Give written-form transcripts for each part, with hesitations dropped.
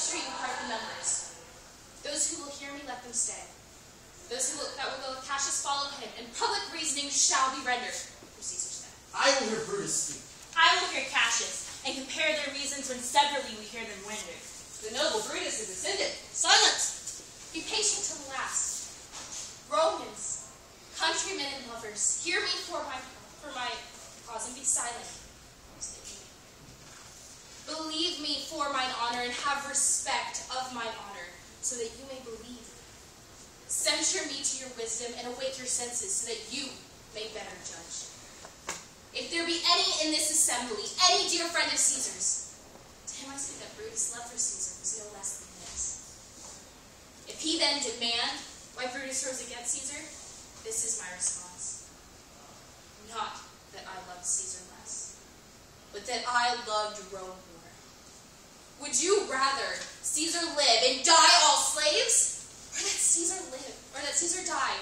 street and part the numbers. Those who will hear me, let them stay. Those that will go with Cassius, follow him, and public reasoning shall be rendered. For Caesar said. I will hear Brutus speak. I will hear Cassius, and compare their reasons when severally we hear them rendered. The noble Brutus is ascended. Silence! Be patient till the last. Romans, countrymen and lovers, hear me for my cause, and be silent. Believe me for mine honor, and have respect of mine honor, so that you may believe. Censure me to your wisdom, and awake your senses, so that you may better judge. If there be any in this assembly, any dear friend of Caesar's, to him I say that Brutus' love for Caesar was no less than his. If he then demand why Brutus rose against Caesar, this is my response. Not that I loved Caesar less, but that I loved Rome more. Would you rather Caesar live and die all slaves, or that Caesar die,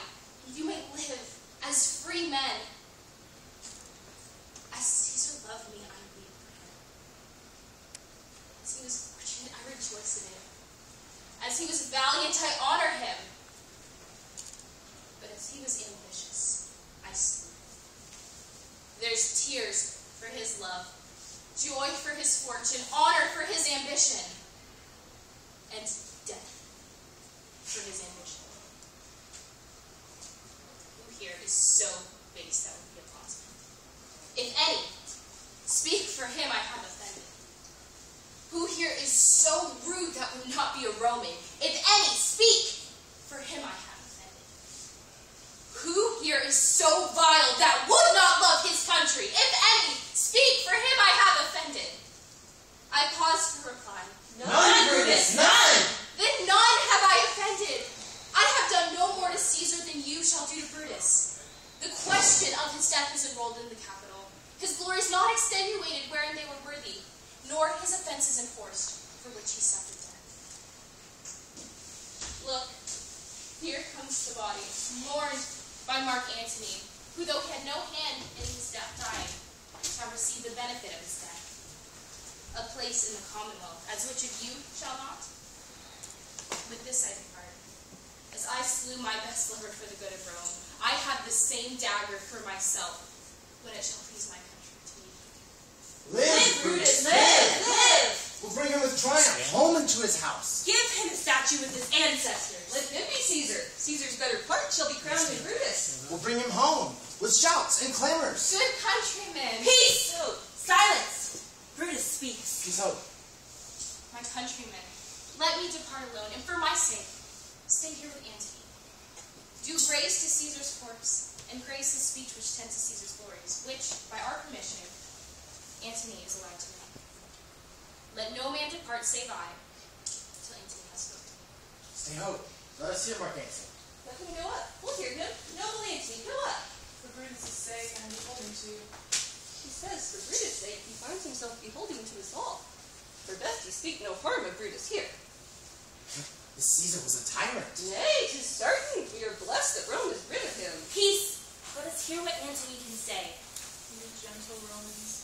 and you may live as free men? As Caesar loved me, I weep for him. As he was fortunate, I rejoice in it. As he was valiant, I honor him. But as he was ambitious, I slew. There's tears for his love, joy for his fortune, honor for his ambition, and death for his ambition. Who here is so base that would be a plausible? If any, speak for him I have offended. Who here is so rude that would not be a Roman? If any, speak for him I have offended. Who here is so vile that would not love his country? If any, speak for him I have offended. I pause for reply. None, Brutus, none! Then none have I offended. I have done no more to Caesar than you shall do to Brutus. The question of his death is enrolled in the Capitol. His glory is not extenuated wherein they were worthy, nor his offenses enforced, for which he suffered death. Look, here comes the body, mourned by Mark Antony, who, though he had no hand in his death dying, shall receive the benefit of his death, a place in the Commonwealth, as which of you shall not? With this I depart. As I slew my best lover for the good of Rome, I have the same dagger for myself, when it shall please my country to meet you. Live, Brutus, live! We'll bring him with triumph home into his house. Give him a statue with his ancestors. Let him be Caesar. Caesar's better part shall be crowned in Brutus. We'll bring him home with shouts and clamors. Good countrymen! Peace! Silence! Brutus speaks. Peace out. My countrymen, let me depart alone, and for my sake, stay here with Antony. Do grace to Caesar's corpse, and grace his speech which tends to Caesar's glories, which, by our permission, Antony is allowed to make. Let no man depart save I, till Antony has spoken. Stay out. Let us hear Mark Antony. Let him go up. We'll hear him. Noble Antony, go up. For Brutus' sake, I am beholden to you. He says, for Brutus' sake, he finds himself beholden to us all. For best he speak no harm of Brutus here. This Caesar was a tyrant. Nay, 'tis certain. We are blessed that Rome is rid of him. Peace! Let us hear what Antony can say. You gentle Romans.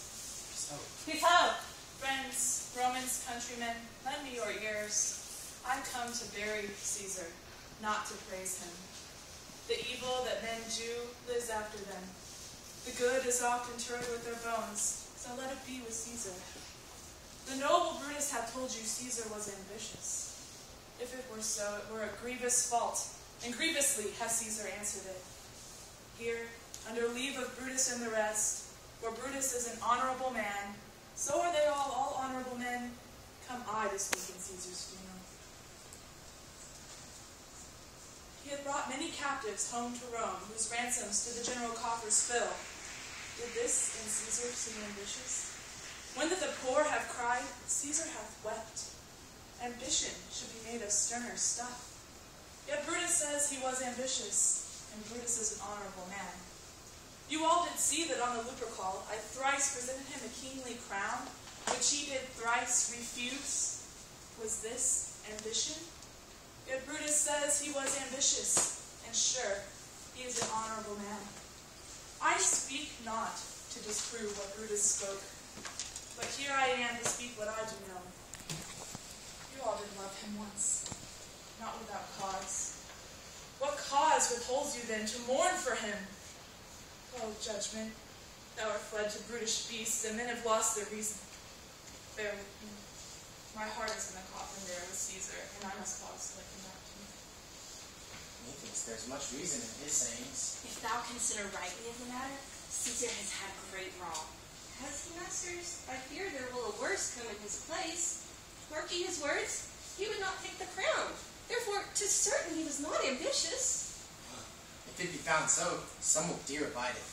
Peace out. Peace out! Friends, Romans, countrymen, lend me your ears. I come to bury Caesar, not to praise him. The evil that men do lives after them. The good is oft interred with their bones, so let it be with Caesar. The noble Brutus hath told you Caesar was ambitious. If it were so, it were a grievous fault, and grievously has Caesar answered it. Here, under leave of Brutus and the rest, where Brutus is an honorable man, so are they all honorable men. Come I to speak in Caesar's funeral. He had brought many captives home to Rome, whose ransoms did the general coffers fill. Did this in Caesar seem ambitious? When that the poor have cried, Caesar hath wept. Ambition should be made of sterner stuff. Yet Brutus says he was ambitious, and Brutus is an honorable man. You all did see that on the Lupercal I thrice presented him a kingly crown, which he did thrice refuse. Was this ambition? Yet Brutus says he was ambitious, and sure, he is an honorable man. I speak not to disprove what Brutus spoke, but here I am to speak what I do know. You all did than to mourn for him. O judgment, thou art fled to brutish beasts, and men have lost their reason. Bear with me. My heart is in the coffin there with Caesar, and I must pause to let him back to me. Methinks there's much reason in his sayings. If thou consider rightly of the matter, Caesar has had great wrong. Has he, masters? I fear there will a worse come in his place. Mark ye his words? He would not take the crown. Therefore, 'tis certain he was not ambitious. If it be found so, some will dear abide it.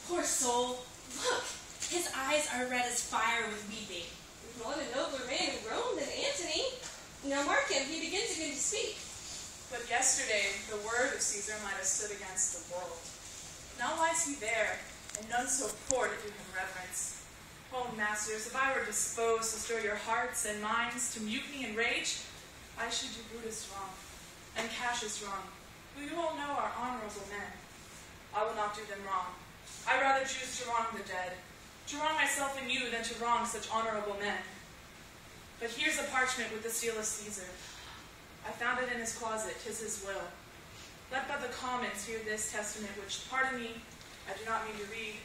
Poor soul, look, his eyes are red as fire with weeping. Not a nobler man in Rome than Antony. Now mark him, he begins again to speak. But yesterday the word of Caesar might have stood against the world. Now lies he there, and none so poor to do him reverence. Oh, masters, if I were disposed to stir your hearts and minds to mutiny and rage, I should do Brutus wrong, and Cassius wrong, who you all know are honorable men. I will not do them wrong. I rather choose to wrong the dead, to wrong myself and you than to wrong such honorable men. But here's a parchment with the seal of Caesar. I found it in his closet, 'tis his will. Let but the commons hear this testament, which, pardon me, I do not mean to read,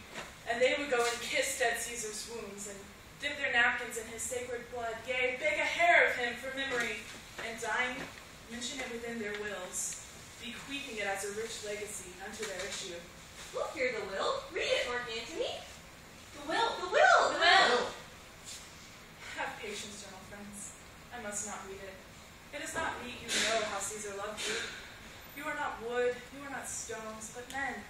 and they would go and kiss dead Caesar's wounds, and dip their napkins in his sacred blood, yea, beg a hair of him for memory, and dying, mention it within their wills, bequeathing it as a rich legacy unto their issue. We'll hear the will. Read it, Mark Antony. The will. The will! The will. Have patience, gentle friends. I must not read it. It is not meet you know how Caesar loved you. You are not wood, you are not stones, but men.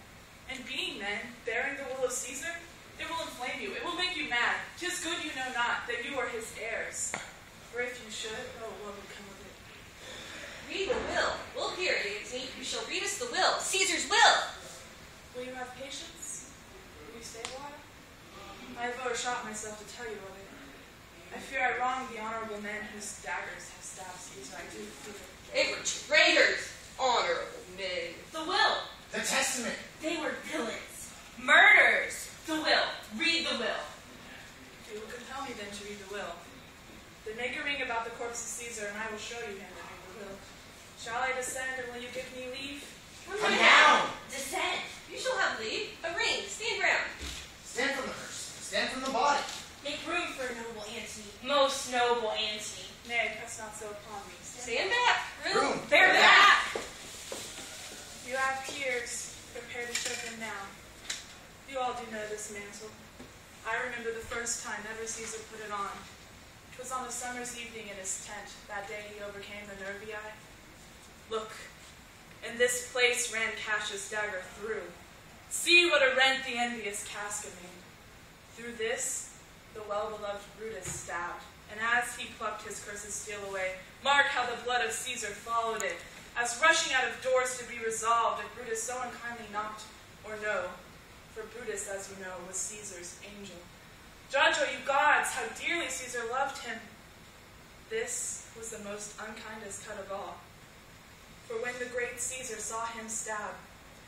And being men, bearing the will of Caesar, it will inflame you, it will make you mad. 'Tis good you know not that you are his heirs. For if you should, oh, what would come of it? Read the will. We'll hear it, Antony. You shall read us the will. Caesar's will. Will you have patience? Will you stay a while? I have overshot myself to tell you of it. I fear I wronged the honorable men whose daggers have stabbed Caesar. I do fear it. They were traitors, honorable men. The will. The testament. They were villains. Murderers. The will. Read the will. You will compel me then to read the will. Then make a ring about the corpse of Caesar, and I will show you him to read the will. Shall I descend, and will you give me leave? Come down. Descend. You shall have leave. A ring. Stand round. Stand from the hearse. Stand from the body. Make room for noble Antony. Most noble Antony. Nay, press not so upon me. Stand back. Room. Bear back. You have peers. Prepare to show them now. You all do know this mantle. I remember the first time ever Caesar put it on. It was on a summer's evening in his tent, that day he overcame the Nervii. Look, in this place ran Cassius' dagger through. See what a rent the envious Casca made. Through this, the well-beloved Brutus stabbed, and as he plucked his cursed steel away, mark how the blood of Caesar followed it, as rushing out of doors to be resolved if Brutus so unkindly knocked or no. For Brutus, as you know, was Caesar's angel. Judge, O you gods, how dearly Caesar loved him. This was the most unkindest cut of all. For when the great Caesar saw him stabbed,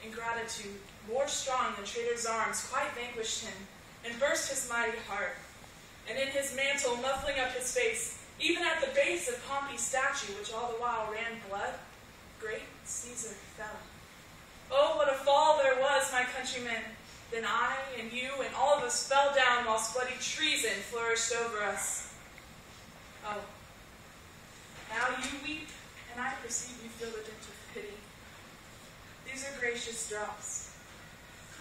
ingratitude, more strong than traitor's arms, quite vanquished him, and burst his mighty heart. And in his mantle, muffling up his face, even at the base of Pompey's statue, which all the while ran blood, great Caesar fell. Oh, what a fall there was, my countrymen! Then I and you and all of us fell down whilst bloody treason flourished over us. Oh, now you weep, and I perceive you feel the dint of pity. These are gracious drops.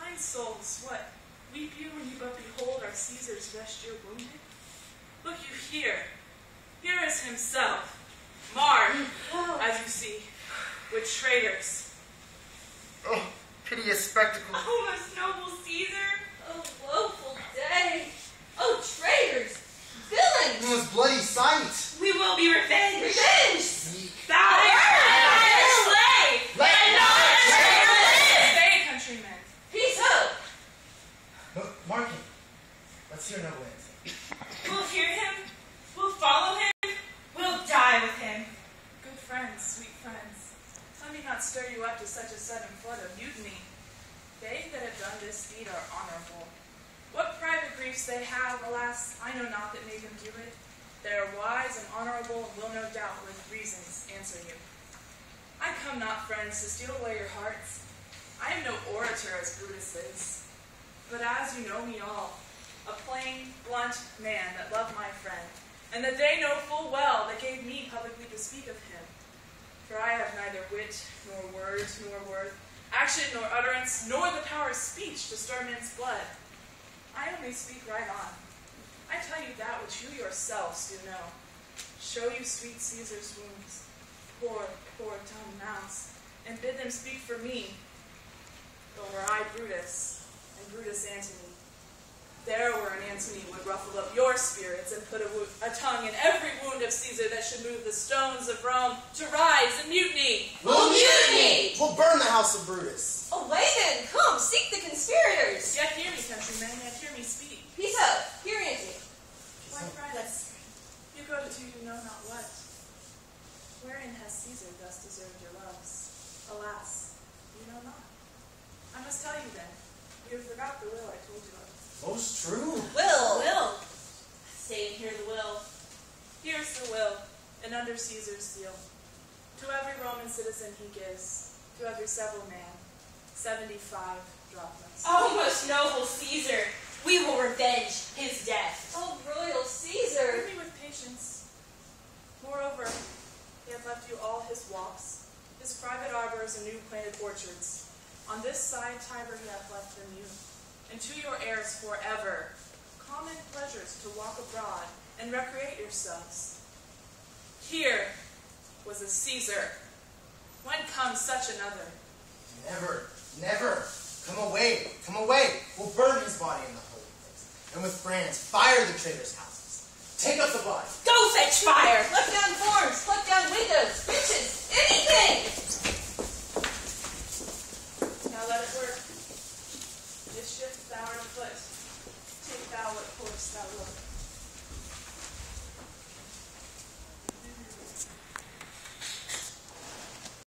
Kind souls, what, weep you when you but behold our Caesar's vesture wounded? Look you here. Here is himself, marred, as you see, with traitors. Oh, piteous spectacle. Oh, most noble Caesar. Oh, woeful day. Oh, traitors. Villains. It was bloody sight. We will be revenged. Revenge. Seek. Thou art slave. Let And not not a traitor live. Stay, countrymen. Peace out. Mark him. Let's hear noble Antony. We'll hear him. We'll follow him. We'll die with him. Good friends, sweet friends, let me not stir you up to such a sudden flood of mutiny. They that have done this deed are honorable. What private griefs they have, alas, I know not that made them do it. They are wise and honorable and will no doubt with reasons answer you. I come not, friends, to steal away your hearts. I am no orator as Brutus is, but as you know me all, a plain, blunt man that loved my friend, and that they know full well that gave me publicly to speak of him. For I have neither wit, nor words, nor worth, action, nor utterance, nor the power of speech to stir men's blood. I only speak right on. I tell you that which you yourselves do know. Show you sweet Caesar's wounds, poor, poor dumb mouths, and bid them speak for me. But were I Brutus, and Brutus Antony, there were an Antony would ruffle up your spirits and put a tongue in every wound of Caesar that should move the stones of Rome to rise and mutiny. We'll mutiny! We'll burn the house of Brutus. Away then, come, seek the conspirators. Yet hear me, countrymen, yet hear me speak. Peace out, hear Antony. My friends, you go to you know not what. Wherein has Caesar thus deserved your loves? Alas, you know not. I must tell you then, you have forgot the will I told you of. Most true. Will. Say and hear the will. Here's the will, and under Caesar's seal. To every Roman citizen he gives, to every civil man, 75 drachmas. Oh, most noble Caesar, we will revenge his death. Oh, royal Caesar. Hear me with patience. Moreover, he hath left you all his walks, his private arbors and new planted orchards. On this side Tiber he hath left them you, and to your heirs forever, common pleasures to walk abroad and recreate yourselves. Here was a Caesar. When comes such another? Never, never. Come away, come away. We'll burn his body in the holy place, and with brands fire the traitors' houses. Take up the body. Go fetch fire! Pluck down forms, pluck down windows, benches, anything! Now let it work. Mischief thou art afoot. Take thou what course thou wilt.